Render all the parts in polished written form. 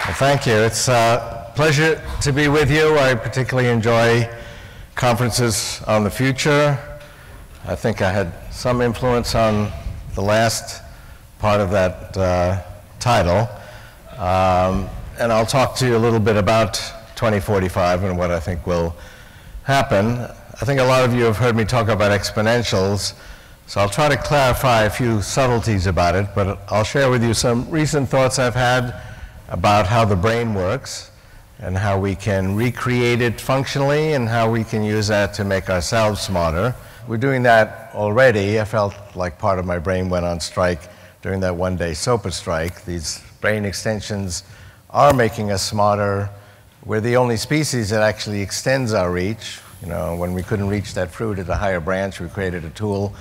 Well, thank you. It's a pleasure to be with you. I particularly enjoy conferences on the future. I think I had some influence on the last part of that title. And I'll talk to you a little bit about 2045 and what I think will happen. I think a lot of you have heard me talk about exponentials, so I'll try to clarify a few subtleties about it, but I'll share with you some recent thoughts I've had about how the brain works and how we can recreate it functionally and how we can use that to make ourselves smarter. We're doing that already. I felt like part of my brain went on strike during that one-day SOPA strike. These brain extensions are making us smarter. We're the only species that actually extends our reach. You know, when we couldn't reach that fruit at a higher branch, we created a tool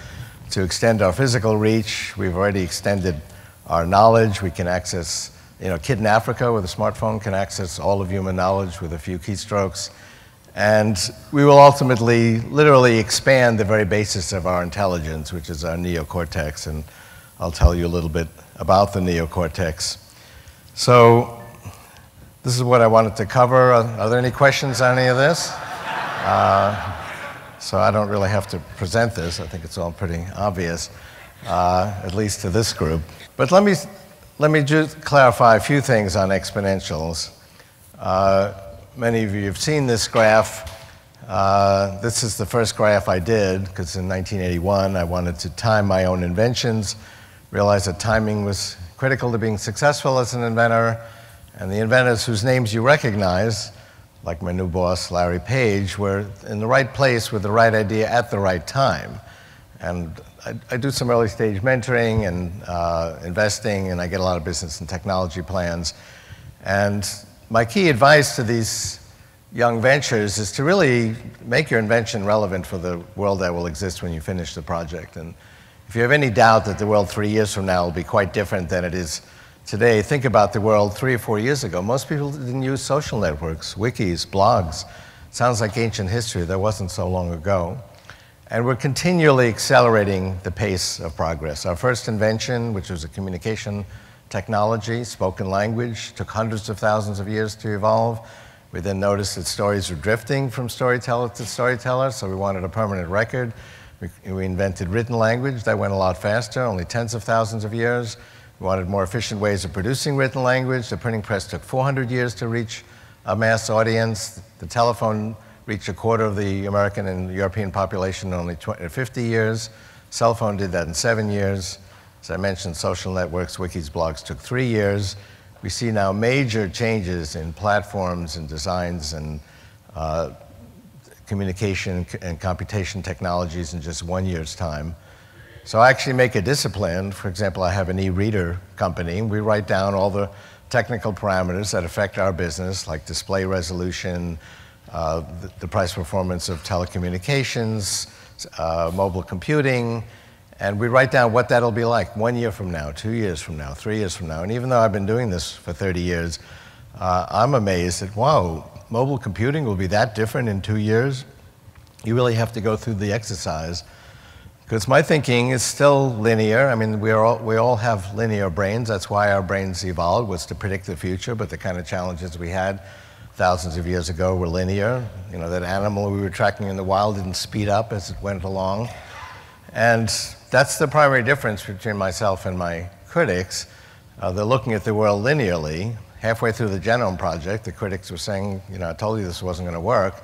to extend our physical reach. We've already extended our knowledge. We can access, a kid in Africa with a smartphone can access all of human knowledge with a few keystrokes. And we will ultimately literally expand the very basis of our intelligence, which is our neocortex. And I'll tell you a little bit about the neocortex. So this is what I wanted to cover. Are there any questions on any of this? So I don't really have to present this. I think it's all pretty obvious, at least to this group. But let me just clarify a few things on exponentials. Many of you have seen this graph. This is the first graph I did, because in 1981 I wanted to time my own inventions, realized that timing was critical to being successful as an inventor, and the inventors whose names you recognize, like my new boss, Larry Page, were in the right place with the right idea at the right time. And I do some early stage mentoring and investing, and I get a lot of business and technology plans. And my key advice to these young ventures is to really make your invention relevant for the world that will exist when you finish the project. And if you have any doubt that the world 3 years from now will be quite different than it is today, think about the world 3 or 4 years ago. Most people didn't use social networks, wikis, blogs. Sounds like ancient history. That wasn't so long ago. And we're continually accelerating the pace of progress. Our first invention, which was a communication technology, spoken language, took hundreds of thousands of years to evolve. We then noticed that stories were drifting from storyteller to storyteller, so we wanted a permanent record. We invented written language. That went a lot faster, only tens of thousands of years. We wanted more efficient ways of producing written language. The printing press took 400 years to reach a mass audience. The telephone reached a quarter of the American and European population in only 50 years. Cell phone did that in 7 years. As I mentioned, social networks, wikis, blogs took 3 years. We see now major changes in platforms and designs and communication and computation technologies in just 1 year's time. So I actually make a discipline. For example, I have an e-reader company. We write down all the technical parameters that affect our business, like display resolution, the price performance of telecommunications, mobile computing, and we write down what that'll be like 1 year from now, 2 years from now, 3 years from now. And even though I've been doing this for 30 years, I'm amazed that, wow, mobile computing will be that different in 2 years? You really have to go through the exercise. Because my thinking is still linear. I mean, we all have linear brains. That's why our brains evolved, was to predict the future, but the kind of challenges we had thousands of years ago were linear. You know, that animal we were tracking in the wild didn't speed up as it went along. And that's the primary difference between myself and my critics. They're looking at the world linearly. Halfway through the Genome Project, the critics were saying, I told you this wasn't going to work.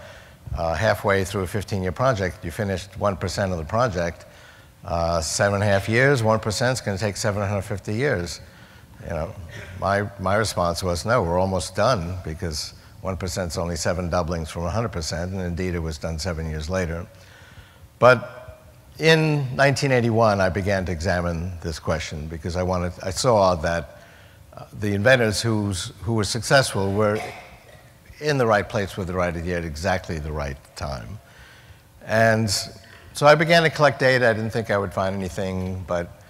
Halfway through a 15-year project, you finished 1% of the project. 7.5 years, 1% is going to take 750 years. My response was, no, we're almost done, because 1% is only 7 doublings from 100%, and indeed it was done 7 years later. But in 1981, I began to examine this question, because I saw that the inventors who were successful were in the right place with the right idea at exactly the right time. And so I began to collect data. I didn't think I would find anything, but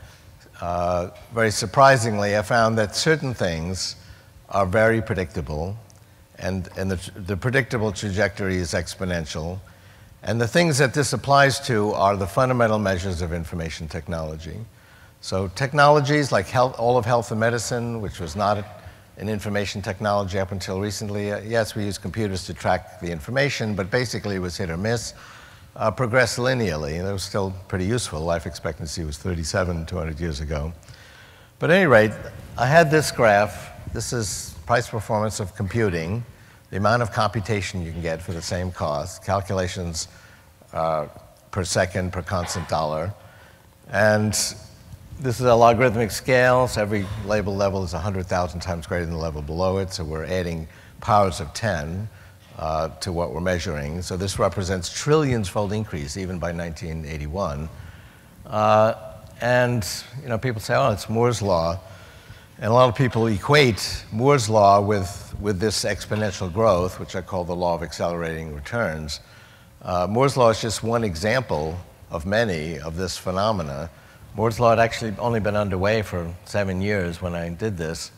very surprisingly, I found that certain things are very predictable, and the predictable trajectory is exponential. And the things that this applies to are the fundamental measures of information technology. So technologies like all of health and medicine, which was not in information technology up until recently. Yes, we used computers to track the information, but basically it was hit or miss. Progressed linearly, and it was still pretty useful. Life expectancy was 37 200 years ago. But at any rate, I had this graph. This is price performance of computing, the amount of computation you can get for the same cost, calculations per second per constant dollar. And this is a logarithmic scale, so every label level is 100,000 times greater than the level below it, so we're adding powers of 10 to what we're measuring. So this represents trillions-fold increase even by 1981. And people say, oh, it's Moore's law. And a lot of people equate Moore's law with this exponential growth, which I call the law of accelerating returns. Moore's law is just one example of many of this phenomena. Moore's law had actually only been underway for 7 years when I did this.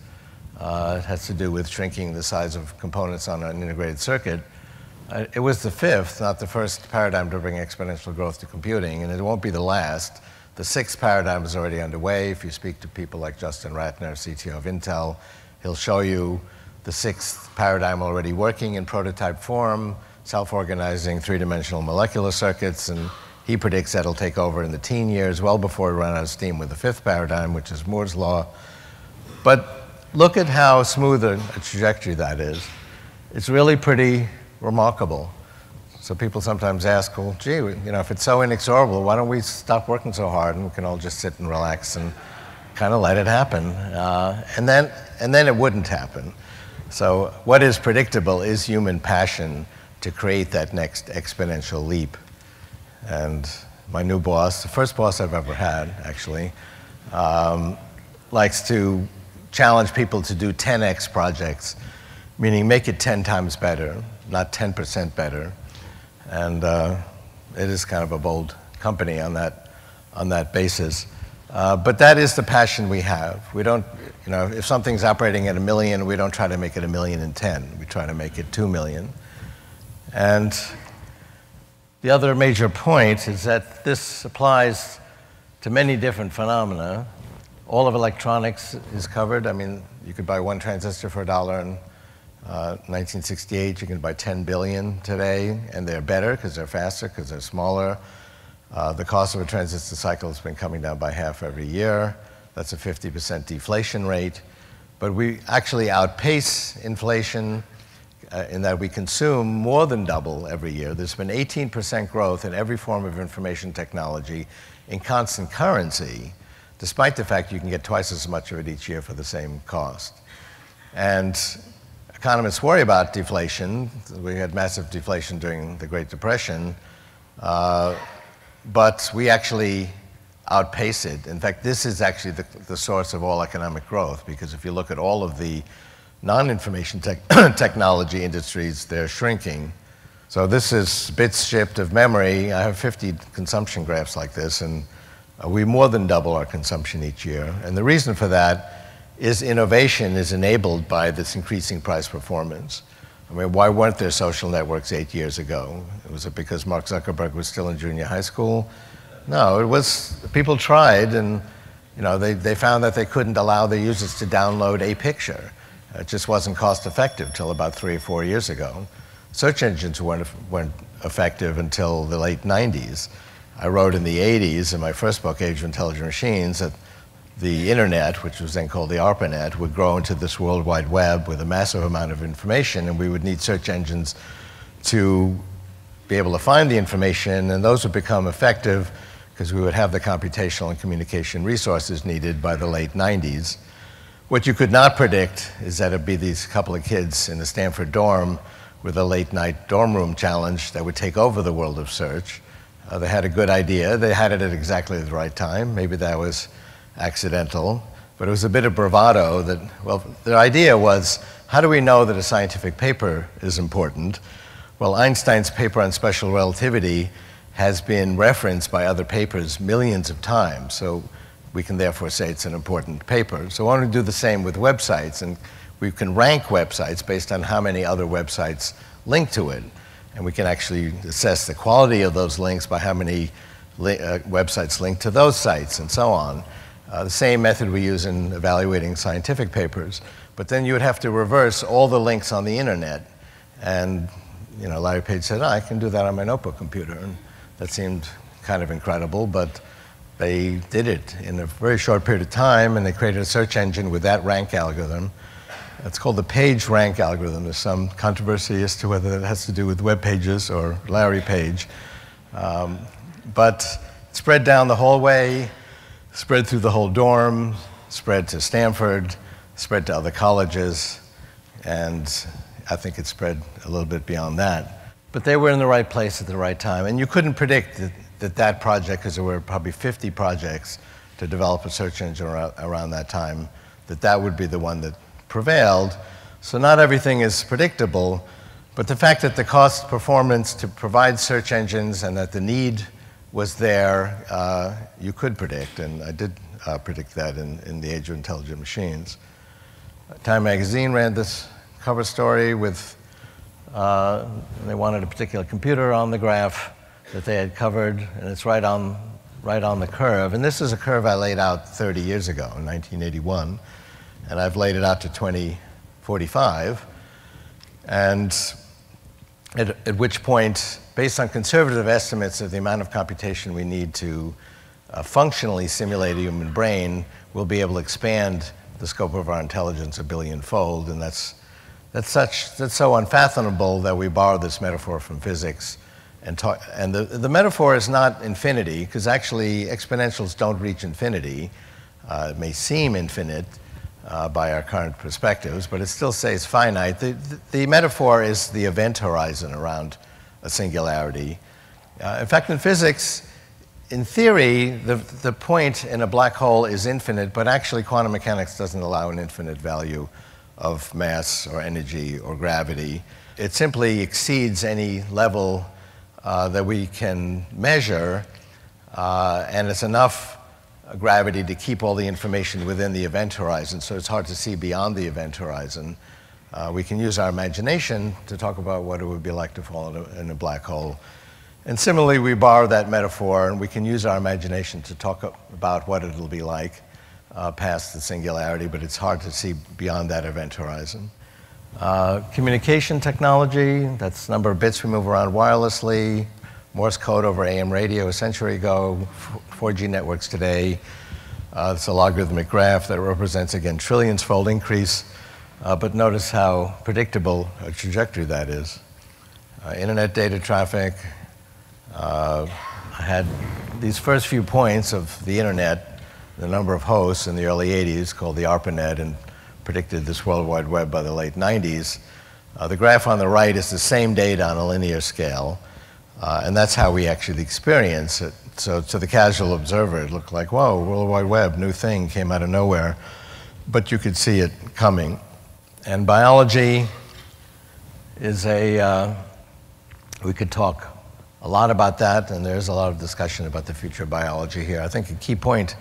It has to do with shrinking the size of components on an integrated circuit. It was the fifth, not the first paradigm to bring exponential growth to computing, and it won't be the last. The sixth paradigm is already underway. If you speak to people like Justin Ratner, CTO of Intel, he'll show you the sixth paradigm already working in prototype form, self-organizing three-dimensional molecular circuits, and he predicts that'll take over in the teen years, well before we run out of steam with the fifth paradigm, which is Moore's law. But look at how smooth a trajectory that is. It's really pretty remarkable. So people sometimes ask, well, gee, if it's so inexorable, why don't we stop working so hard and we can all just sit and relax and kind of let it happen? And then it wouldn't happen. So what is predictable is human passion to create that next exponential leap. And my new boss, the first boss I've ever had, actually, likes to challenge people to do 10x projects, meaning make it 10 times better, not 10% better. And it is kind of a bold company on that basis. But that is the passion we have. We don't, if something's operating at 1 million, we don't try to make it 1,000,010. We try to make it 2 million. And the other major point is that this applies to many different phenomena. All of electronics is covered. I mean, you could buy one transistor for $1 in 1968. You can buy 10 billion today, and they're better because they're faster, because they're smaller. The cost of a transistor cycle has been coming down by half every year. That's a 50% deflation rate. But we actually outpace inflation in that we consume more than double every year. There's been 18% growth in every form of information technology in constant currency, despite the fact you can get twice as much of it each year for the same cost. And economists worry about deflation. We had massive deflation during the Great Depression, but we actually outpace it. In fact, this is actually the source of all economic growth, because if you look at all of the non-information technology industries, they're shrinking. So this is bits shipped of memory. I have 50 consumption graphs like this, and we more than double our consumption each year. And the reason for that is innovation is enabled by this increasing price performance. I mean, why weren't there social networks 8 years ago? Was it because Mark Zuckerberg was still in junior high school? No, it was, people tried, and they found that they couldn't allow their users to download a picture. It just wasn't cost effective till about 3 or 4 years ago. Search engines weren't effective until the late 90s. I wrote in the 80s in my first book, Age of Intelligent Machines, that the internet, which was then called the ARPANET, would grow into this World Wide Web with a massive amount of information, and we would need search engines to be able to find the information, and those would become effective because we would have the computational and communication resources needed by the late 90s. What you could not predict is that it'd be these couple of kids in the Stanford dorm with a late-night dorm room challenge that would take over the world of search. They had a good idea. They had it at exactly the right time. Maybe that was accidental, but it was a bit of bravado that, well, their idea was, how do we know that a scientific paper is important? Well, Einstein's paper on special relativity has been referenced by other papers millions of times, so we can therefore say it's an important paper. So why don't we do the same with websites, and we can rank websites based on how many other websites link to it. And we can actually assess the quality of those links by how many websites link to those sites, and so on. the same method we use in evaluating scientific papers. But then you would have to reverse all the links on the internet. And Larry Page said, I can do that on my notebook computer. And that seemed kind of incredible, but they did it in a very short period of time, and they created a search engine with that rank algorithm. It's called the page rank algorithm. There's some controversy as to whether it has to do with web pages or Larry Page. But it spread down the hallway, spread through the whole dorm, spread to Stanford, spread to other colleges, and I think it spread a little bit beyond that. But they were in the right place at the right time, and you couldn't predict that project, because there were probably 50 projects to develop a search engine around that time, that would be the one that prevailed. So not everything is predictable, but the fact that the cost performance to provide search engines and that the need was there, you could predict, and I did predict that in the age of intelligent machines. Time magazine ran this cover story with, they wanted a particular computer on the graph that they had covered, and it's right on the curve. And this is a curve I laid out 30 years ago, in 1981, and I've laid it out to 2045. And at which point, based on conservative estimates of the amount of computation we need to functionally simulate a human brain, we'll be able to expand the scope of our intelligence a billion-fold, and that's so unfathomable that we borrow this metaphor from physics. And the metaphor is not infinity, because actually exponentials don't reach infinity. It may seem infinite by our current perspectives, but it still stays finite. The metaphor is the event horizon around a singularity. In fact, in physics, in theory, the point in a black hole is infinite, but actually quantum mechanics doesn't allow an infinite value of mass or energy or gravity. It simply exceeds any level that we can measure, and it's enough gravity to keep all the information within the event horizon, so it's hard to see beyond the event horizon. We can use our imagination to talk about what it would be like to fall in a black hole. And similarly, we borrow that metaphor, and we can use our imagination to talk about what it'll be like past the singularity, but it's hard to see beyond that event horizon. Communication technology, that's the number of bits we move around wirelessly, Morse code over AM radio a century ago, 4G networks today. It's a logarithmic graph that represents, again, trillions-fold increase, but notice how predictable a trajectory that is. Internet data traffic. I had these first few points of the internet, the number of hosts in the early 80s, called the ARPANET, and predicted this World Wide Web by the late 90s. The graph on the right is the same data on a linear scale, and that's how we actually experience it. So to the casual observer, it looked like, whoa, World Wide Web, new thing, came out of nowhere. But you could see it coming. And biology is we could talk a lot about that, and there's a lot of discussion about the future of biology here. I think a key point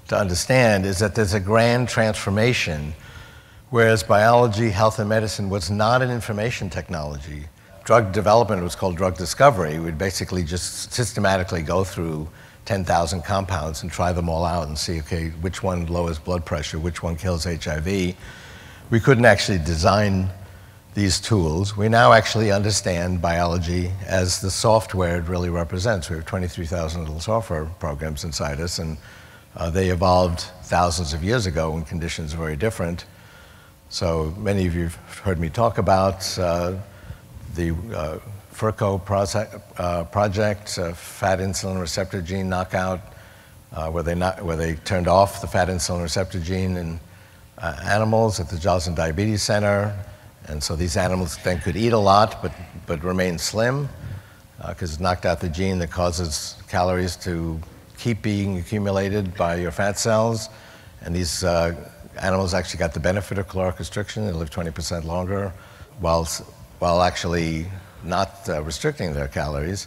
to understand is that there's a grand transformation, whereas biology, health, and medicine was not an information technology. Drug development was called drug discovery. We'd basically just systematically go through 10,000 compounds and try them all out and see, okay, which one lowers blood pressure, which one kills HIV. We couldn't actually design these tools. We now actually understand biology as the software it really represents. We have 23,000 little software programs inside us, and they evolved thousands of years ago when conditions were very different. So many of you have heard me talk about the FERCO project, fat insulin receptor gene knockout, where they turned off the fat insulin receptor gene in animals at the Joslin Diabetes Center. And so these animals then could eat a lot, but remain slim, because it knocked out the gene that causes calories to keep being accumulated by your fat cells. And these animals actually got the benefit of caloric restriction. They lived 20% longer, while actually not restricting their calories.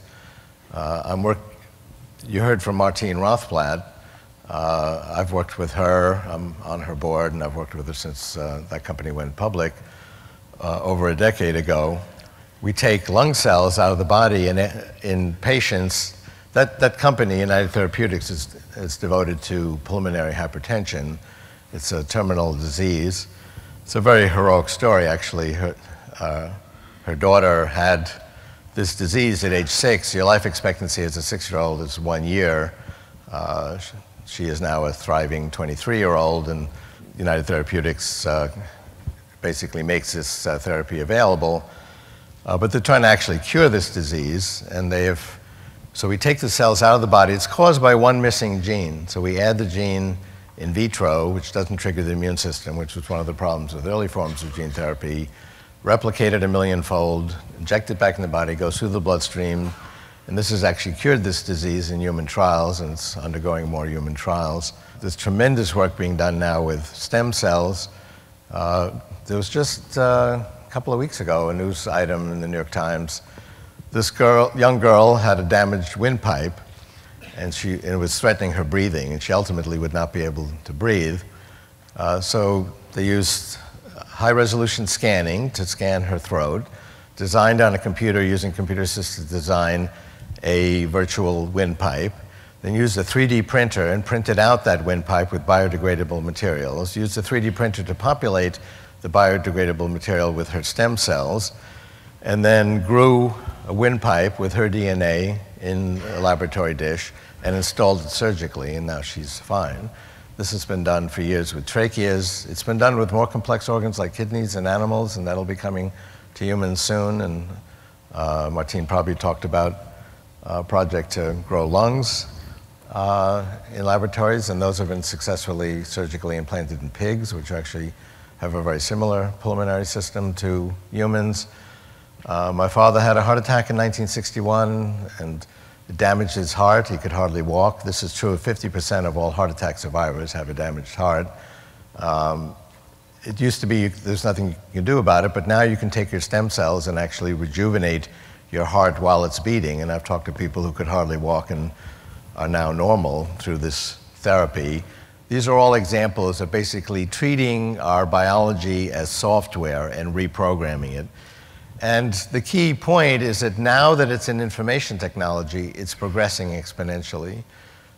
You heard from Martine Rothblatt. I've worked with her. I'm on her board, and I've worked with her since that company went public over a decade ago. We take lung cells out of the body, and in patients, That company, United Therapeutics, is devoted to pulmonary hypertension. It's a terminal disease. It's a very heroic story, actually. Her daughter had this disease at age 6. Your life expectancy as a 6-year-old is 1 year. She is now a thriving 23-year-old, and United Therapeutics basically makes this therapy available. But they're trying to actually cure this disease, and so we take the cells out of the body. It's caused by one missing gene. So we add the gene in vitro, which doesn't trigger the immune system, which was one of the problems with early forms of gene therapy, replicate it 1 millionfold, inject it back in the body, goes through the bloodstream, and this has actually cured this disease in human trials, and it's undergoing more human trials. There's tremendous work being done now with stem cells. There was just a couple of weeks ago a news item in the New York Times. This young girl had a damaged windpipe, and it was threatening her breathing, and she ultimately would not be able to breathe. So they used high-resolution scanning to scan her throat, designed on a computer using computer-assisted design a virtual windpipe, then used a 3D printer and printed out that windpipe with biodegradable materials, used a 3D printer to populate the biodegradable material with her stem cells, and then grew a windpipe with her DNA in a laboratory dish and installed it surgically, and now she's fine. This has been done for years with tracheas. It's been done with more complex organs like kidneys and animals, and that'll be coming to humans soon. And Martine probably talked about a project to grow lungs in laboratories, and those have been successfully surgically implanted in pigs, which actually have a very similar pulmonary system to humans. My father had a heart attack in 1961, and it damaged his heart. He could hardly walk. This is true of 50% of all heart attack survivors have a damaged heart. It used to be there's nothing you can do about it, but now you can take your stem cells and actually rejuvenate your heart while it's beating. And I've talked to people who could hardly walk and are now normal through this therapy. These are all examples of basically treating our biology as software and reprogramming it. And the key point is that now that it's in information technology, it's progressing exponentially.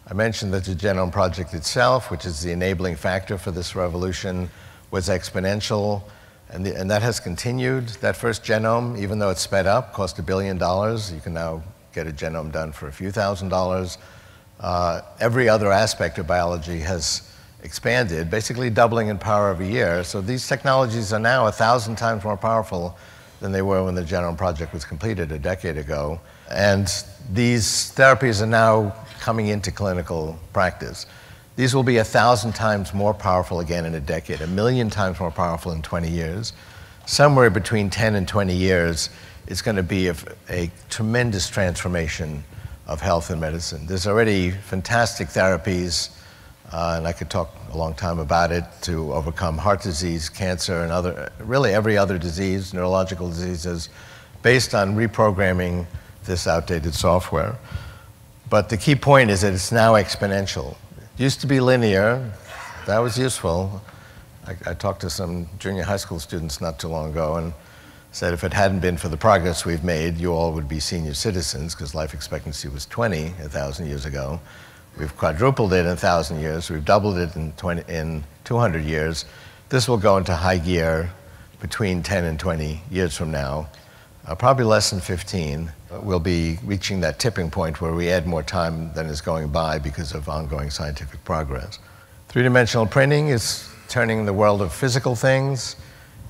I mentioned that the Genome Project itself, which is the enabling factor for this revolution, was exponential, and that has continued. That first genome, even though it's sped up, cost $1 billion. You can now get a genome done for a few $1,000s. Every other aspect of biology has expanded, basically doubling in power every year. So these technologies are now 1,000 times more powerful than they were when the Genome Project was completed a decade ago. And these therapies are now coming into clinical practice. These will be 1,000 times more powerful again in a decade, 1 million times more powerful in 20 years. Somewhere between 10 and 20 years, it's going to be a tremendous transformation of health and medicine. There's already fantastic therapies, and I could talk a long time about it, to overcome heart disease, cancer, and really every other disease, neurological diseases, based on reprogramming this outdated software. But the key point is that it's now exponential. It used to be linear. That was useful. I talked to some junior high school students not too long ago and said if it hadn't been for the progress we've made, you all would be senior citizens, because life expectancy was 20 1,000 years ago. We've quadrupled it in 1,000 years. We've doubled it in 200 years. This will go into high gear between 10 and 20 years from now. Probably less than 15. We'll be reaching that tipping point where we add more time than is going by because of ongoing scientific progress. Three-dimensional printing is turning the world of physical things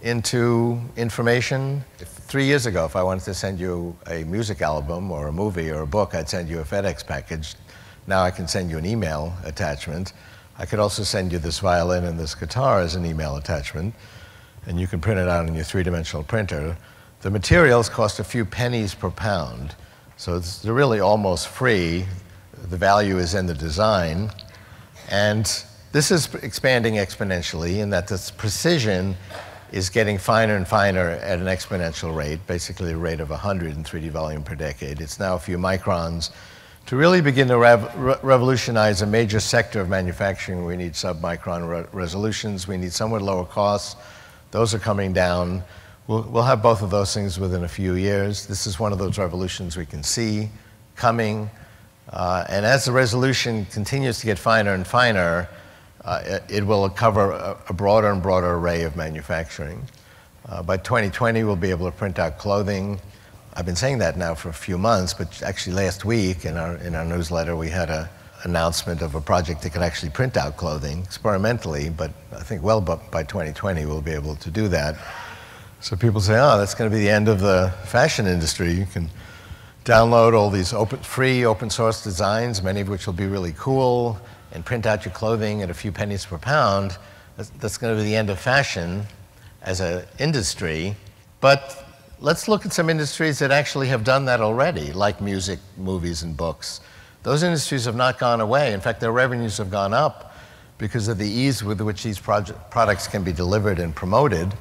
into information. 3 years ago, if I wanted to send you a music album or a movie or a book, I'd send you a FedEx package. Now I can send you an email attachment. I could also send you this violin and this guitar as an email attachment, and you can print it out on your three-dimensional printer. The materials cost a few pennies per pound, so they're really almost free. The value is in the design, and this is expanding exponentially in that this precision is getting finer and finer at an exponential rate, basically a rate of 100 in 3D volume per decade. It's now a few microns. To really begin to revolutionize a major sector of manufacturing, we need sub-micron resolutions. We need somewhat lower costs. Those are coming down. We'll have both of those things within a few years. This is one of those revolutions we can see coming. And as the resolution continues to get finer and finer, it will cover a broader and broader array of manufacturing. By 2020, we'll be able to print out clothing. I've been saying that now for a few months, but actually last week in our newsletter, we had an announcement of a project that could actually print out clothing experimentally, but I think well by 2020, we'll be able to do that. So people say, oh, that's going to be the end of the fashion industry. You can download all these free open source designs, many of which will be really cool, and print out your clothing at a few pennies per pound. That's going to be the end of fashion as an industry. But let's look at some industries that actually have done that already, like music, movies, and books. Those industries have not gone away. In fact, their revenues have gone up because of the ease with which these products can be delivered and promoted.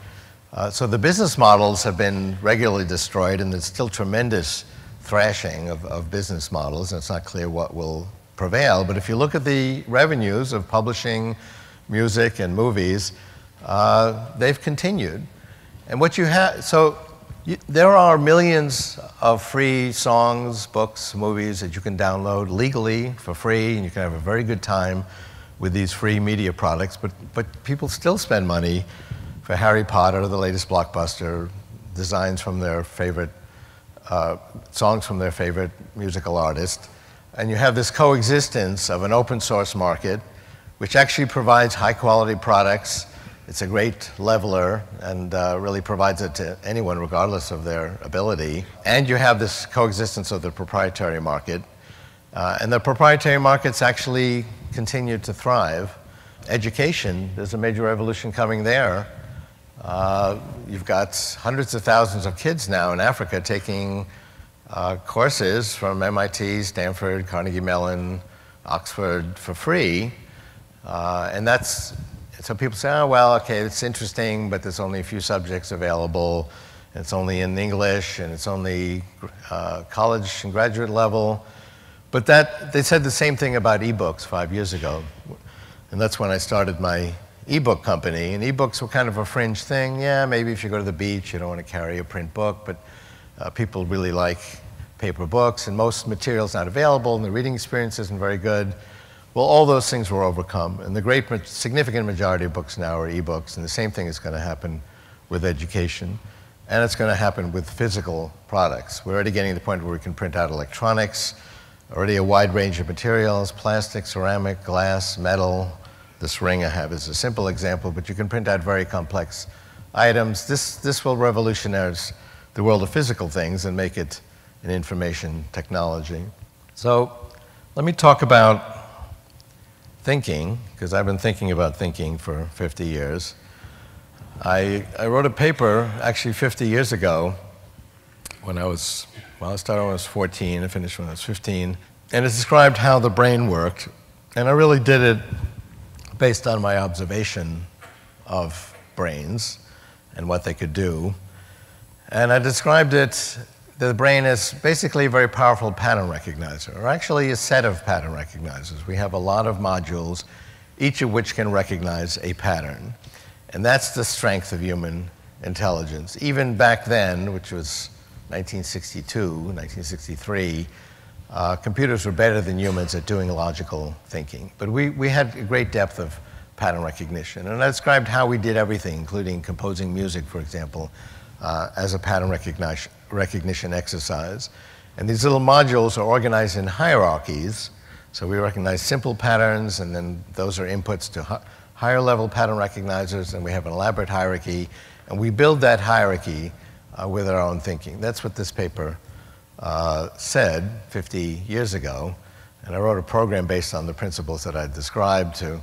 So the business models have been regularly destroyed, and there's still tremendous thrashing of business models, and it's not clear what will prevail. But if you look at the revenues of publishing music and movies, they've continued. And what you have, there are millions of free songs, books, movies that you can download legally for free, and you can have a very good time with these free media products, but people still spend money for Harry Potter, the latest blockbuster, designs from their favorite, songs from their favorite musical artist. And you have this coexistence of an open source market, which actually provides high quality products. It's a great leveler and really provides it to anyone regardless of their ability. And you have this coexistence of the proprietary market. And the proprietary markets actually continue to thrive. Education, there's a major revolution coming there. You've got hundreds of thousands of kids now in Africa taking courses from MIT, Stanford, Carnegie Mellon, Oxford for free. And so people say, oh, well, okay, it's interesting, but there's only a few subjects available. It's only in English, and it's only college and graduate level. But they said the same thing about ebooks 5 years ago. And that's when I started my ebook company. And ebooks were kind of a fringe thing. Yeah, maybe if you go to the beach, you don't want to carry a print book, but people really like paper books, and most material's not available, and the reading experience isn't very good. Well, all those things were overcome, and the significant majority of books now are ebooks, and the same thing is going to happen with education, and it's going to happen with physical products. We're already getting to the point where we can print out electronics, already a wide range of materials, plastic, ceramic, glass, metal. This ring I have is a simple example, but you can print out very complex items. This will revolutionize the world of physical things and make it an information technology. So let me talk about thinking, because I've been thinking about thinking for 50 years. I wrote a paper actually 50 years ago when I started when I was 14 and finished when I was 15, and it described how the brain worked, and I really did it based on my observation of brains and what they could do. And I described it, the brain is basically a very powerful pattern recognizer, or actually a set of pattern recognizers. We have a lot of modules, each of which can recognize a pattern. And that's the strength of human intelligence. Even back then, which was 1962, 1963, computers were better than humans at doing logical thinking. But we had a great depth of pattern recognition. And I described how we did everything, including composing music, for example, as a pattern recognition exercise. And these little modules are organized in hierarchies. So we recognize simple patterns, and then those are inputs to higher level pattern recognizers, and we have an elaborate hierarchy. And we build that hierarchy with our own thinking. That's what this paper said 50 years ago. And I wrote a program based on the principles that I described to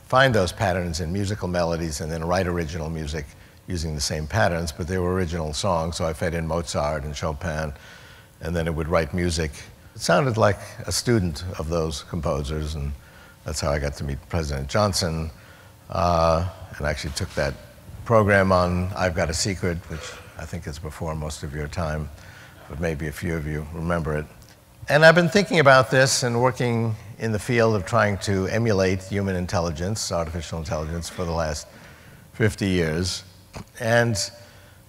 find those patterns in musical melodies and then write original music using the same patterns, but they were original songs, so I fed in Mozart and Chopin, and then it would write music. It sounded like a student of those composers, and that's how I got to meet President Johnson, and actually took that program on I've Got a Secret, which I think is before most of your time, but maybe a few of you remember it. And I've been thinking about this and working in the field of trying to emulate human intelligence, artificial intelligence, for the last 50 years. And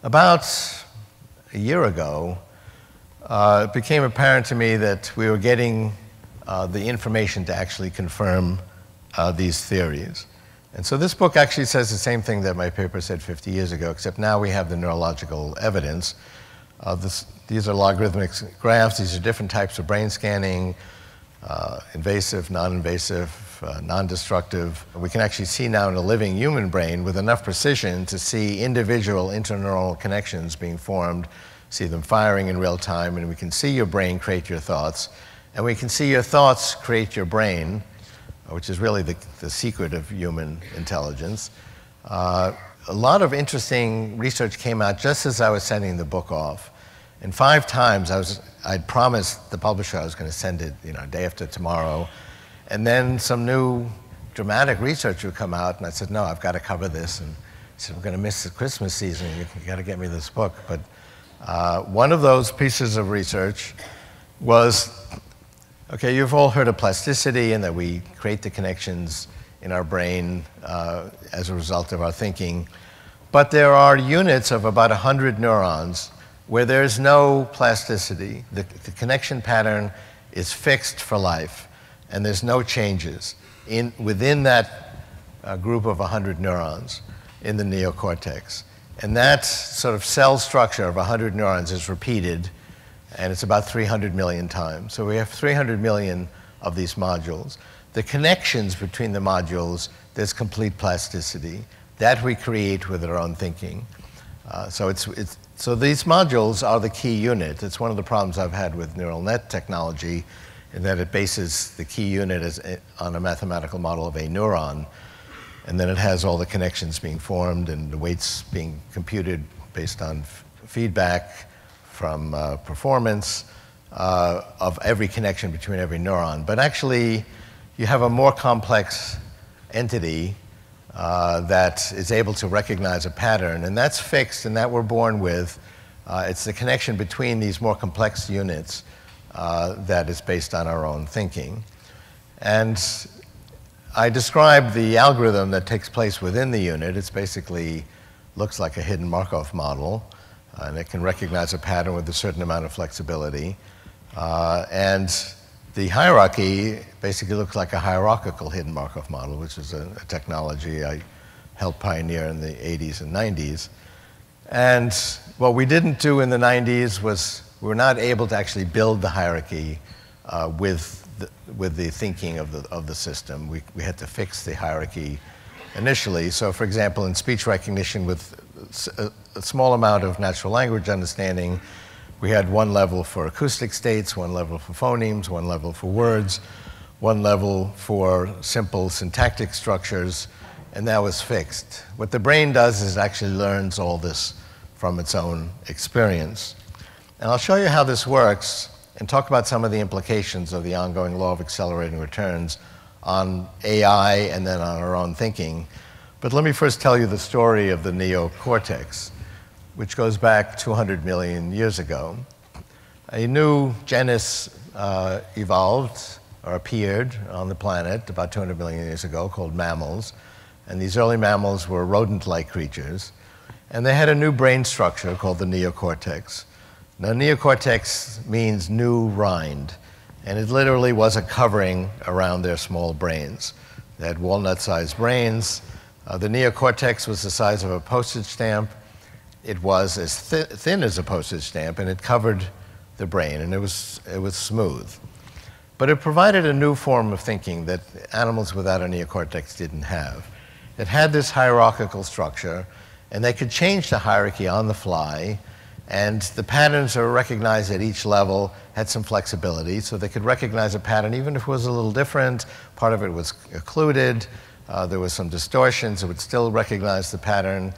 about a year ago, it became apparent to me that we were getting the information to actually confirm these theories. And so this book actually says the same thing that my paper said 50 years ago, except now we have the neurological evidence. These are logarithmic graphs. These are different types of brain scanning, invasive, non-invasive, non-destructive. We can actually see now in a living human brain with enough precision to see individual interneuronal connections being formed, see them firing in real time, and we can see your brain create your thoughts. And we can see your thoughts create your brain, which is really the secret of human intelligence. A lot of interesting research came out just as I was sending the book off. And 5 times I'd promised the publisher I was going to send it, day after tomorrow. And then some new dramatic research would come out, and I said, no, I've got to cover this. And he said, we're going to miss the Christmas season. You got to get me this book. But one of those pieces of research was, okay, you've all heard of plasticity and that we create the connections in our brain as a result of our thinking. But there are units of about 100 neurons where there's no plasticity. The connection pattern is fixed for life, and there's no changes within that group of 100 neurons in the neocortex. And that sort of cell structure of 100 neurons is repeated, and it's about 300 million times. So we have 300 million of these modules. The connections between the modules, there's complete plasticity. That we create with our own thinking. So these modules are the key unit. It's one of the problems I've had with neural net technology, in that it bases the key unit on a mathematical model of a neuron, and then it has all the connections being formed and the weights being computed based on feedback from performance of every connection between every neuron. But actually, you have a more complex entity that is able to recognize a pattern, and that's fixed, and that we're born with. It's the connection between these more complex units that is based on our own thinking. And I described the algorithm that takes place within the unit. It's basically looks like a hidden Markov model, and it can recognize a pattern with a certain amount of flexibility. And the hierarchy basically looks like a hierarchical hidden Markov model, which is a technology I helped pioneer in the 80s and 90s. And what we didn't do in the 90s was we were not able to actually build the hierarchy with the thinking of the system. We had to fix the hierarchy initially. So for example, in speech recognition with a small amount of natural language understanding, we had one level for acoustic states, one level for phonemes, one level for words, one level for simple syntactic structures, and that was fixed. What the brain does is it actually learns all this from its own experience. And I'll show you how this works and talk about some of the implications of the ongoing law of accelerating returns on AI and then on our own thinking. But let me first tell you the story of the neocortex, which goes back 200 million years ago. A new genus evolved or appeared on the planet about 200 million years ago called mammals. And these early mammals were rodent-like creatures. And they had a new brain structure called the neocortex. Now, neocortex means new rind. And it literally was a covering around their small brains. They had walnut-sized brains. The neocortex was the size of a postage stamp. It was as thin as a postage stamp, and it covered the brain, and it was smooth. But it provided a new form of thinking that animals without a neocortex didn't have. It had this hierarchical structure, and they could change the hierarchy on the fly, and the patterns that were recognized at each level had some flexibility, so they could recognize a pattern even if it was a little different. Part of it was occluded. There was some distortions. It would still recognize the pattern.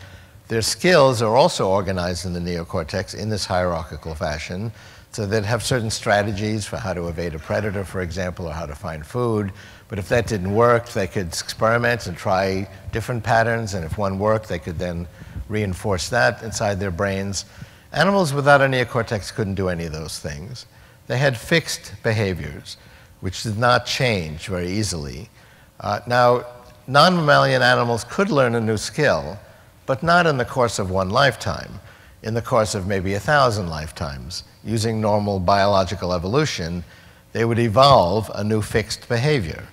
Their skills are also organized in the neocortex in this hierarchical fashion, so they'd have certain strategies for how to evade a predator, for example, or how to find food. But if that didn't work, they could experiment and try different patterns, and if one worked, they could then reinforce that inside their brains. Animals without a neocortex couldn't do any of those things. They had fixed behaviors, which did not change very easily. Now, non-mammalian animals could learn a new skill, but not in the course of one lifetime, in the course of maybe 1,000 lifetimes. Using normal biological evolution, they would evolve a new fixed behavior.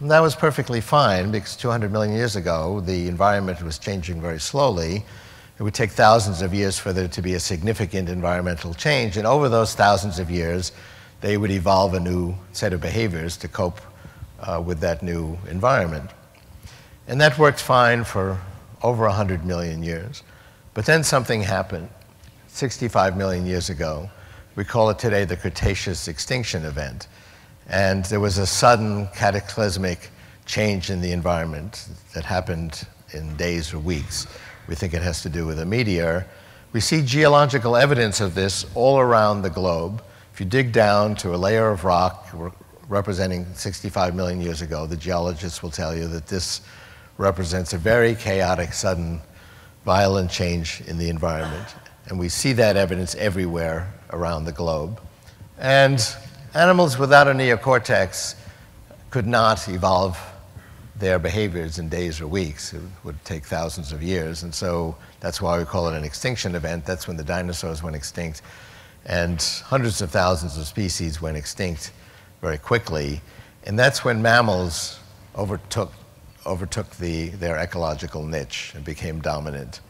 And that was perfectly fine because 200 million years ago, the environment was changing very slowly. It would take thousands of years for there to be a significant environmental change, and over those thousands of years, they would evolve a new set of behaviors to cope with that new environment. And that worked fine for over 100 million years. But then something happened 65 million years ago. We call it today the Cretaceous extinction event. And there was a sudden cataclysmic change in the environment that happened in days or weeks. We think it has to do with a meteor. We see geological evidence of this all around the globe. If you dig down to a layer of rock representing 65 million years ago, the geologists will tell you that this represents a very chaotic, sudden, violent change in the environment. And we see that evidence everywhere around the globe. And animals without a neocortex could not evolve their behaviors in days or weeks. It would take thousands of years. And so that's why we call it an extinction event. That's when the dinosaurs went extinct. And hundreds of thousands of species went extinct very quickly. And that's when mammals overtook their ecological niche and became dominant.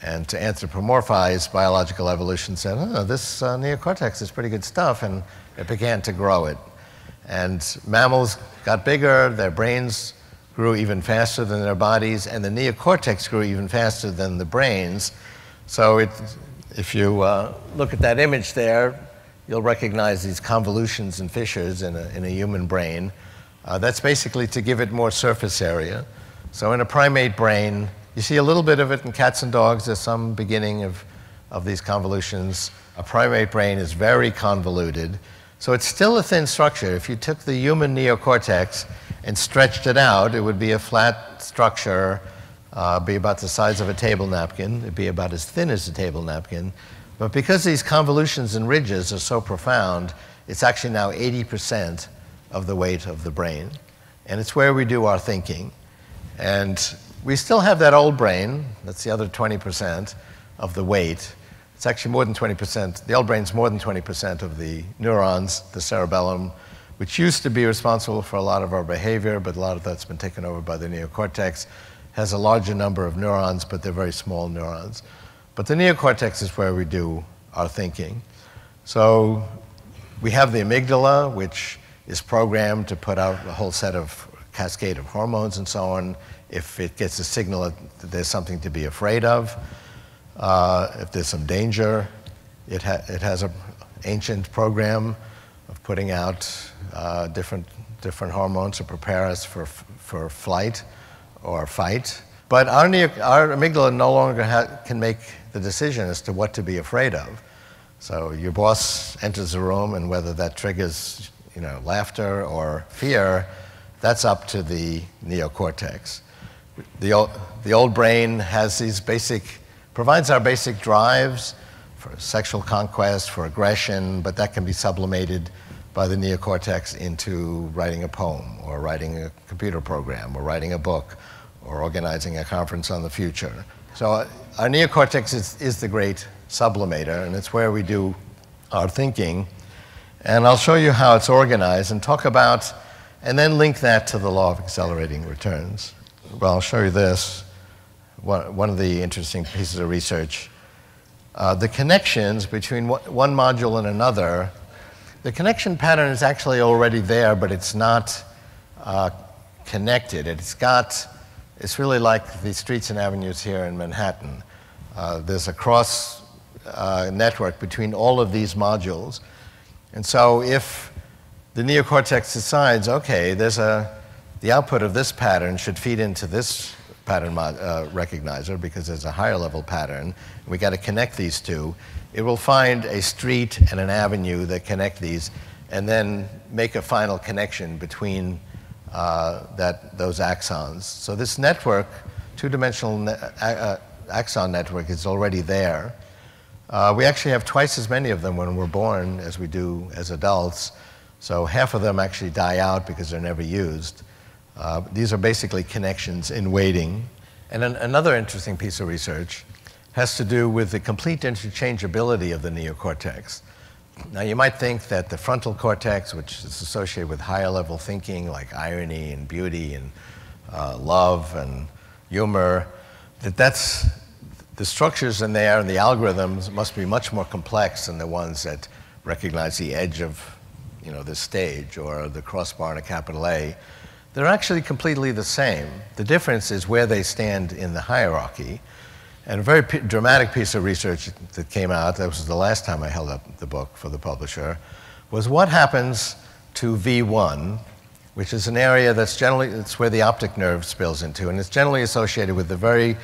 And to anthropomorphize, biological evolution said, oh, this neocortex is pretty good stuff, and it began to grow it. And mammals got bigger, their brains grew even faster than their bodies, and the neocortex grew even faster than the brains. So if you look at that image there, you'll recognize these convolutions and fissures in a human brain. That's basically to give it more surface area. So in a primate brain, you see a little bit of it in cats and dogs. There's some beginning of these convolutions. A primate brain is very convoluted. So it's still a thin structure. If you took the human neocortex and stretched it out, it would be a flat structure, be about the size of a table napkin. It'd be about as thin as a table napkin. But because these convolutions and ridges are so profound, it's actually now 80% of the weight of the brain. And it's where we do our thinking. And we still have that old brain. That's the other 20% of the weight. It's actually more than 20%. The old brain's more than 20% of the neurons, the cerebellum, which used to be responsible for a lot of our behavior, but a lot of that's been taken over by the neocortex. Has a larger number of neurons, but they're very small neurons. But the neocortex is where we do our thinking. So we have the amygdala, which is programmed to put out a whole set of cascade of hormones and so on. If it gets a signal that there's something to be afraid of, if there's some danger, it has an ancient program of putting out different hormones to prepare us for flight or fight. But our amygdala no longer can make the decision as to what to be afraid of. So your boss enters the room, and whether that triggers laughter or fear, that's up to the neocortex. The old brain has these provides our basic drives for sexual conquest, for aggression, but that can be sublimated by the neocortex into writing a poem, or writing a computer program, or writing a book, or organizing a conference on the future. So our neocortex is the great sublimator, and it's where we do our thinking. And I'll show you how it's organized and talk about, and then link that to the law of accelerating returns. Well, I'll show you this. One of the interesting pieces of research. The connections between one module and another, the connection pattern is actually already there, but it's not connected. It's really like the streets and avenues here in Manhattan. There's a cross network between all of these modules. And so if the neocortex decides, okay, the output of this pattern should feed into this pattern recognizer because there's a higher level pattern, we got to connect these two, it will find a street and an avenue that connect these, and then make a final connection between those axons. So this network, two-dimensional axon network, is already there. We actually have twice as many of them when we're born as we do as adults. So half of them actually die out because they're never used. These are basically connections in waiting. And another interesting piece of research has to do with the complete interchangeability of the neocortex. Now, you might think that the frontal cortex, which is associated with higher level thinking like irony and beauty and love and humor, that's the structures in there and the algorithms must be much more complex than the ones that recognize the edge of this stage or the crossbar in a capital A. They're actually completely the same. The difference is where they stand in the hierarchy. And a very dramatic piece of research that came out, that was the last time I held up the book for the publisher, was what happens to V1, which is an area it's where the optic nerve spills into, and it's generally associated with the very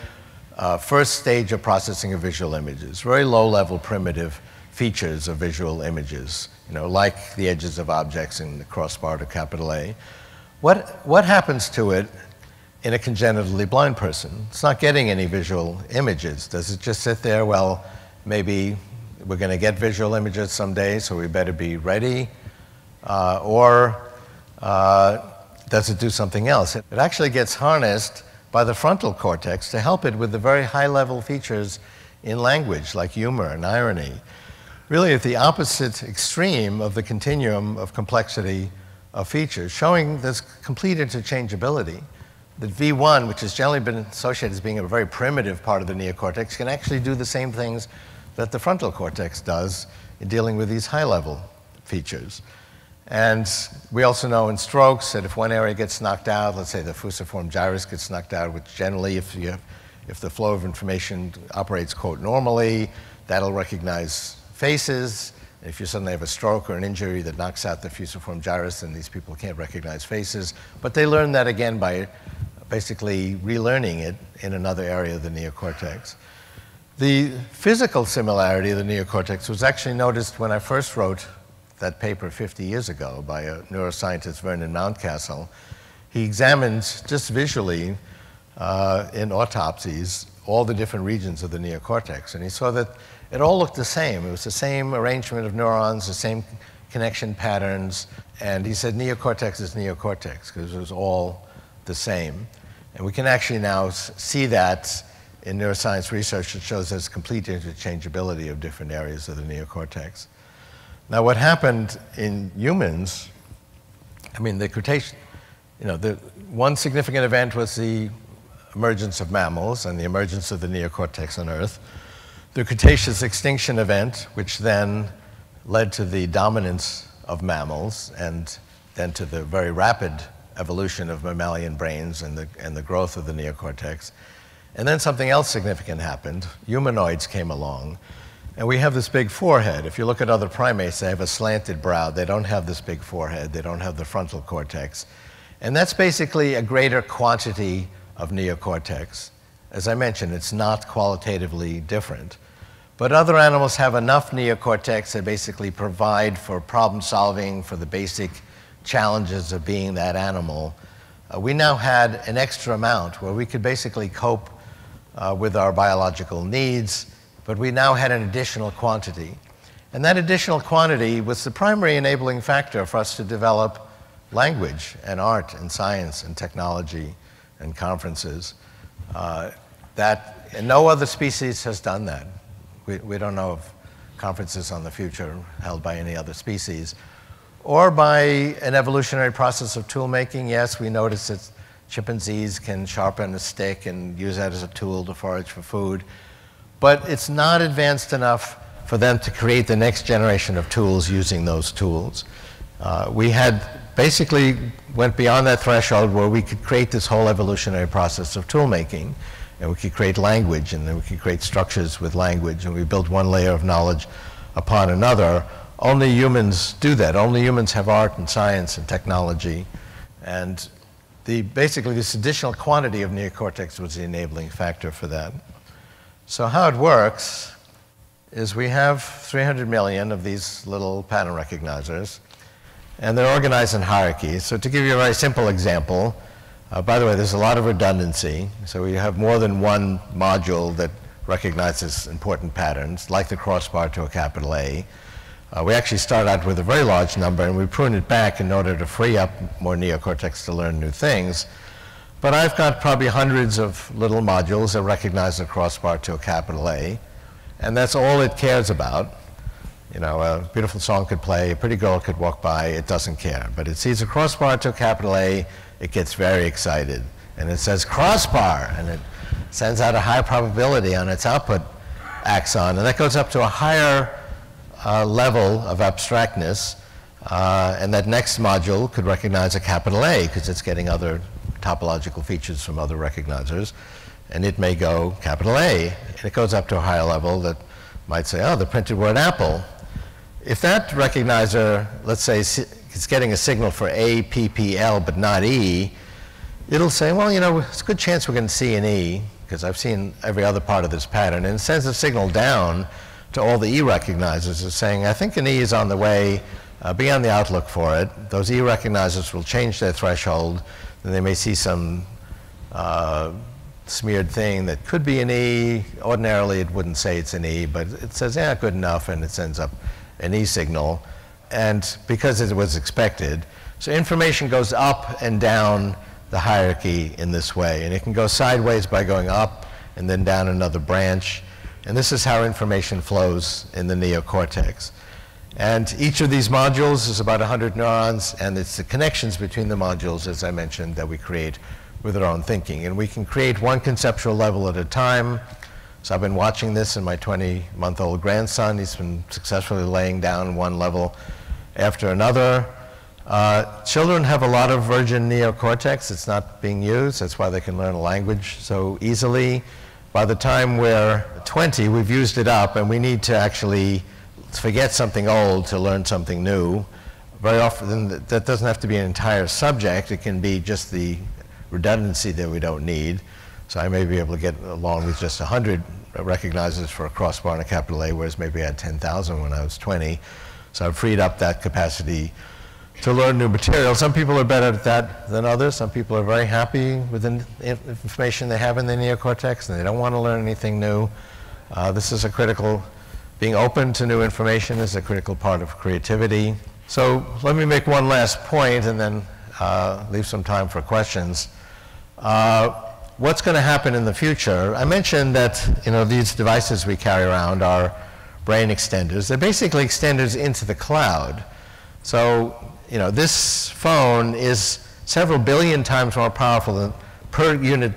first stage of processing of visual images, very low-level primitive features of visual images, like the edges of objects in the crossbar to capital A. What happens to it in a congenitally blind person? It's not getting any visual images. Does it just sit there? Well, maybe we're going to get visual images someday, so we better be ready. Or does it do something else? It actually gets harnessed by the frontal cortex to help it with the very high-level features in language, like humor and irony. Really at the opposite extreme of the continuum of complexity of features, showing this complete interchangeability. That V1, which has generally been associated as being a very primitive part of the neocortex, can actually do the same things that the frontal cortex does in dealing with these high-level features. And we also know in strokes that if one area gets knocked out, let's say the fusiform gyrus gets knocked out, which generally, if the flow of information operates, quote, normally, that'll recognize faces. If you suddenly have a stroke or an injury that knocks out the fusiform gyrus, then these people can't recognize faces. But they learn that again by basically relearning it in another area of the neocortex. The physical similarity of the neocortex was actually noticed when I first wrote that paper 50 years ago by a neuroscientist, Vernon Mountcastle. He examined just visually in autopsies all the different regions of the neocortex, and he saw that it all looked the same. It was the same arrangement of neurons, the same connection patterns, and he said neocortex is neocortex because it was all the same. And we can actually now see that in neuroscience research that shows there's complete interchangeability of different areas of the neocortex. Now, what happened in humans, I mean, the Cretaceous, the one significant event was the emergence of mammals and the emergence of the neocortex on Earth. The Cretaceous extinction event, which then led to the dominance of mammals and then to the very rapid evolution of mammalian brains and the growth of the neocortex. And then something else significant happened. Humanoids came along. And we have this big forehead. If you look at other primates, they have a slanted brow. They don't have this big forehead. They don't have the frontal cortex. And that's basically a greater quantity of neocortex. As I mentioned, it's not qualitatively different. But other animals have enough neocortex that basically provide for problem solving, for the basic challenges of being that animal. We now had an extra amount where we could basically cope with our biological needs, but we now had an additional quantity. And that additional quantity was the primary enabling factor for us to develop language and art and science and technology and conferences. And no other species has done that. We don't know of conferences on the future held by any other species. Or by an evolutionary process of tool making. Yes, we notice that chimpanzees can sharpen a stick and use that as a tool to forage for food. But it's not advanced enough for them to create the next generation of tools using those tools. We had basically went beyond that threshold where we could create this whole evolutionary process of tool making. And we could create language, and then we could create structures with language, and we build one layer of knowledge upon another. Only humans do that. Only humans have art and science and technology. And basically this additional quantity of neocortex was the enabling factor for that. So how it works is we have 300 million of these little pattern recognizers, and they're organized in hierarchies. So to give you a very simple example, by the way, there's a lot of redundancy. So we have more than one module that recognizes important patterns, like the crossbar to a capital A. We actually start out with a very large number, and we prune it back in order to free up more neocortex to learn new things. But I've got probably hundreds of little modules that recognize the crossbar to a capital A, and that's all it cares about. You know, a beautiful song could play, a pretty girl could walk by, it doesn't care. But it sees a crossbar to a capital A, it gets very excited. And it says crossbar, and it sends out a high probability on its output axon, and that goes up to a higher level of abstractness, and that next module could recognize a capital A because it's getting other topological features from other recognizers, and it may go capital A, and it goes up to a higher level that might say, oh, the printed word apple. If that recognizer, let's say, is getting a signal for A, P, P, L, but not E, it'll say, well, you know, it's a good chance we're going to see an E, because I've seen every other part of this pattern, and it sends a signal down to all the E recognizers saying, I think an E is on the way, be on the outlook for it. Those E recognizers will change their threshold, and they may see some smeared thing that could be an E. Ordinarily, it wouldn't say it's an E, but it says, yeah, good enough, and it sends up an E signal. And because it was expected, so information goes up and down the hierarchy in this way. And it can go sideways by going up and then down another branch. And this is how information flows in the neocortex. And each of these modules is about 100 neurons, and it's the connections between the modules, as I mentioned, that we create with our own thinking. And we can create one conceptual level at a time. So I've been watching this in my 20-month-old grandson. He's been successfully laying down one level after another. Children have a lot of virgin neocortex. It's not being used. That's why they can learn a language so easily. By the time we're 20, we've used it up, and we need to actually forget something old to learn something new. Very often, that doesn't have to be an entire subject. It can be just the redundancy that we don't need. So I may be able to get along with just 100 recognizers for a crossbar and a capital A, whereas maybe I had 10,000 when I was 20. So I've freed up that capacity to learn new material. Some people are better at that than others. Some people are very happy with the information they have in their neocortex, and they don't want to learn anything new. This is a critical, being open to new information is a critical part of creativity. So let me make one last point and then leave some time for questions. What's going to happen in the future? I mentioned that, you know, these devices we carry around are brain extenders. They're basically extenders into the cloud. So, you know, this phone is several billion times more powerful per unit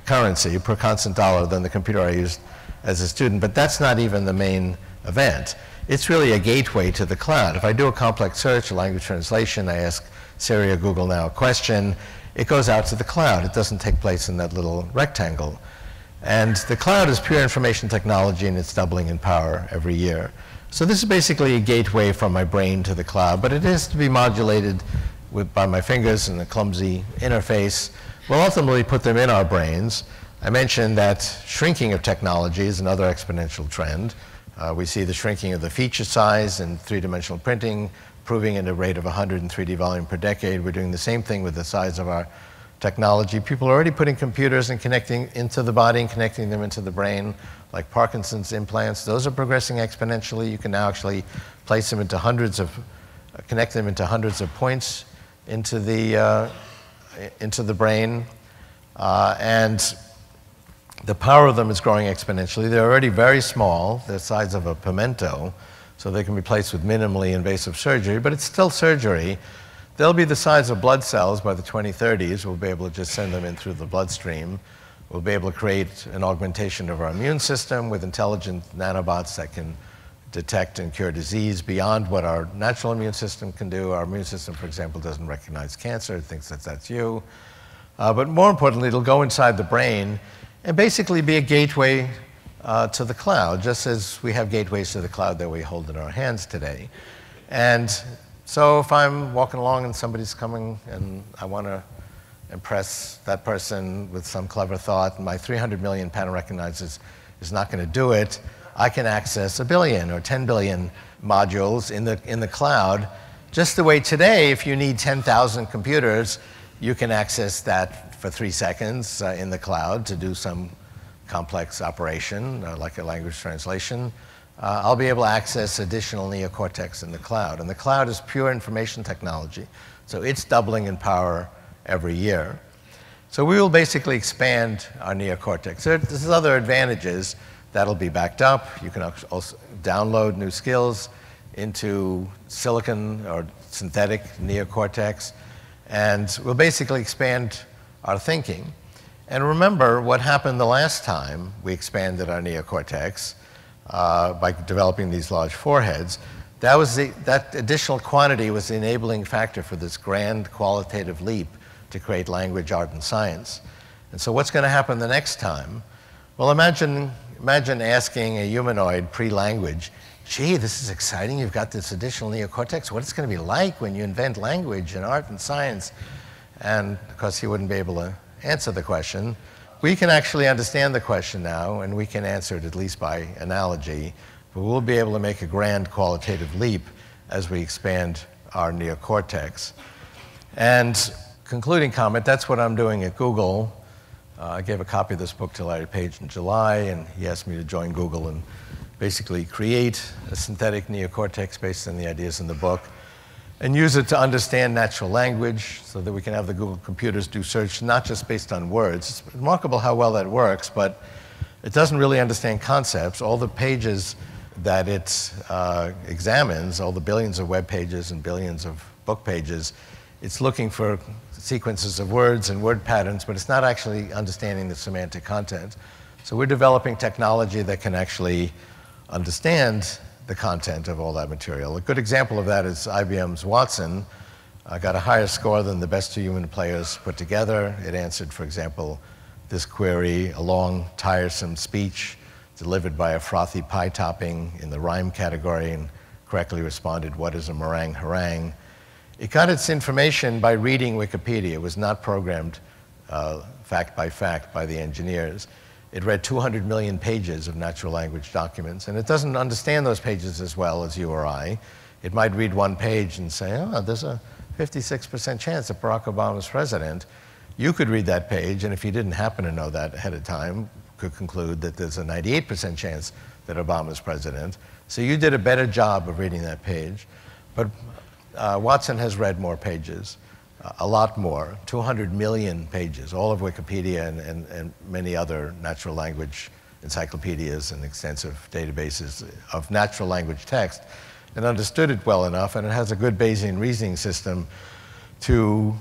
currency, per constant dollar, than the computer I used as a student. But that's not even the main event. It's really a gateway to the cloud. If I do a complex search, a language translation, I ask Siri or Google now a question, it goes out to the cloud. It doesn't take place in that little rectangle. And the cloud is pure information technology, and it's doubling in power every year. So this is basically a gateway from my brain to the cloud, but it has to be modulated by my fingers and a clumsy interface. We'll ultimately put them in our brains. I mentioned that shrinking of technology is another exponential trend. We see the shrinking of the feature size in three-dimensional printing, improving at a rate of 100 in 3D volume per decade. We're doing the same thing with the size of our technology. People are already putting computers and connecting into the body and connecting them into the brain, like Parkinson's implants. Those are progressing exponentially. You can now actually place them into connect them into hundreds of points into the brain. And the power of them is growing exponentially. They're already very small. They're the size of a pimento, so they can be placed with minimally invasive surgery, but it's still surgery. They'll be the size of blood cells by the 2030s. We'll be able to just send them in through the bloodstream. We'll be able to create an augmentation of our immune system with intelligent nanobots that can detect and cure disease beyond what our natural immune system can do. Our immune system, for example, doesn't recognize cancer. It thinks that that's you. But more importantly, it'll go inside the brain and basically be a gateway to the cloud, just as we have gateways to the cloud that we hold in our hands today. And so if I'm walking along and somebody's coming and I want to impress that person with some clever thought, and my 300 million pattern recognizers is not going to do it, I can access 1 billion or 10 billion modules in the cloud. Just the way today, if you need 10,000 computers, you can access that for 3 seconds in the cloud to do some complex operation, like a language translation. I'll be able to access additional neocortex in the cloud. And the cloud is pure information technology, so it's doubling in power every year. So we will basically expand our neocortex. There's other advantages that'll be backed up. You can also download new skills into silicon or synthetic neocortex, and we'll basically expand our thinking. And remember what happened the last time we expanded our neocortex by developing these large foreheads. That additional quantity was the enabling factor for this grand qualitative leap to create language, art, and science. And so what's going to happen the next time? Well, imagine asking a humanoid pre-language, gee, this is exciting, you've got this additional neocortex, what it's going to be like when you invent language and art and science? And of course, he wouldn't be able to answer the question. We can actually understand the question now, and we can answer it at least by analogy, but we'll be able to make a grand qualitative leap as we expand our neocortex. And concluding comment, that's what I'm doing at Google. I gave a copy of this book to Larry Page in July, and he asked me to join Google and basically create a synthetic neocortex based on the ideas in the book and use it to understand natural language so that we can have the Google computers do search not just based on words. It's remarkable how well that works, but it doesn't really understand concepts. All the pages that it examines, all the billions of web pages and billions of book pages, it's looking for sequences of words and word patterns, but it's not actually understanding the semantic content. So we're developing technology that can actually understand the content of all that material. A good example of that is IBM's Watson. Got a higher score than the best two human players put together. It answered, for example, this query, a long, tiresome speech delivered by a frothy pie topping in the rhyme category, and correctly responded, what is a meringue harangue? It got its information by reading Wikipedia. It was not programmed fact by the engineers. It read 200 million pages of natural language documents, and it doesn't understand those pages as well as you or I. It might read one page and say, oh, there's a 56% chance that Barack Obama's president. You could read that page, and if you didn't happen to know that ahead of time, could conclude that there's a 98% chance that Obama's president. So you did a better job of reading that page. But Watson has read more pages, a lot more, 200 million pages, all of Wikipedia and many other natural language encyclopedias and extensive databases of natural language text, and understood it well enough, and it has a good Bayesian reasoning system to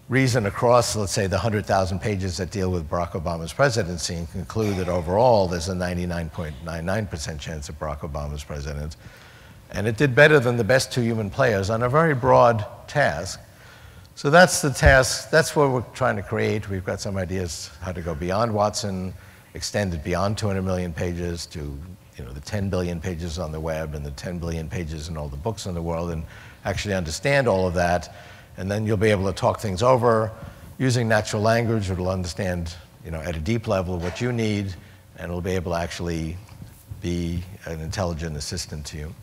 reason across, let's say, the 100,000 pages that deal with Barack Obama's presidency and conclude that overall there's a 99.99% chance that Barack Obama's president. And it did better than the best two human players on a very broad task. So that's the task, that's what we're trying to create. We've got some ideas how to go beyond Watson, extend it beyond 200 million pages to the 10 billion pages on the web and the 10 billion pages in all the books in the world, and actually understand all of that. And then you'll be able to talk things over using natural language. It'll understand at a deep level what you need, and it'll be able to actually be an intelligent assistant to you.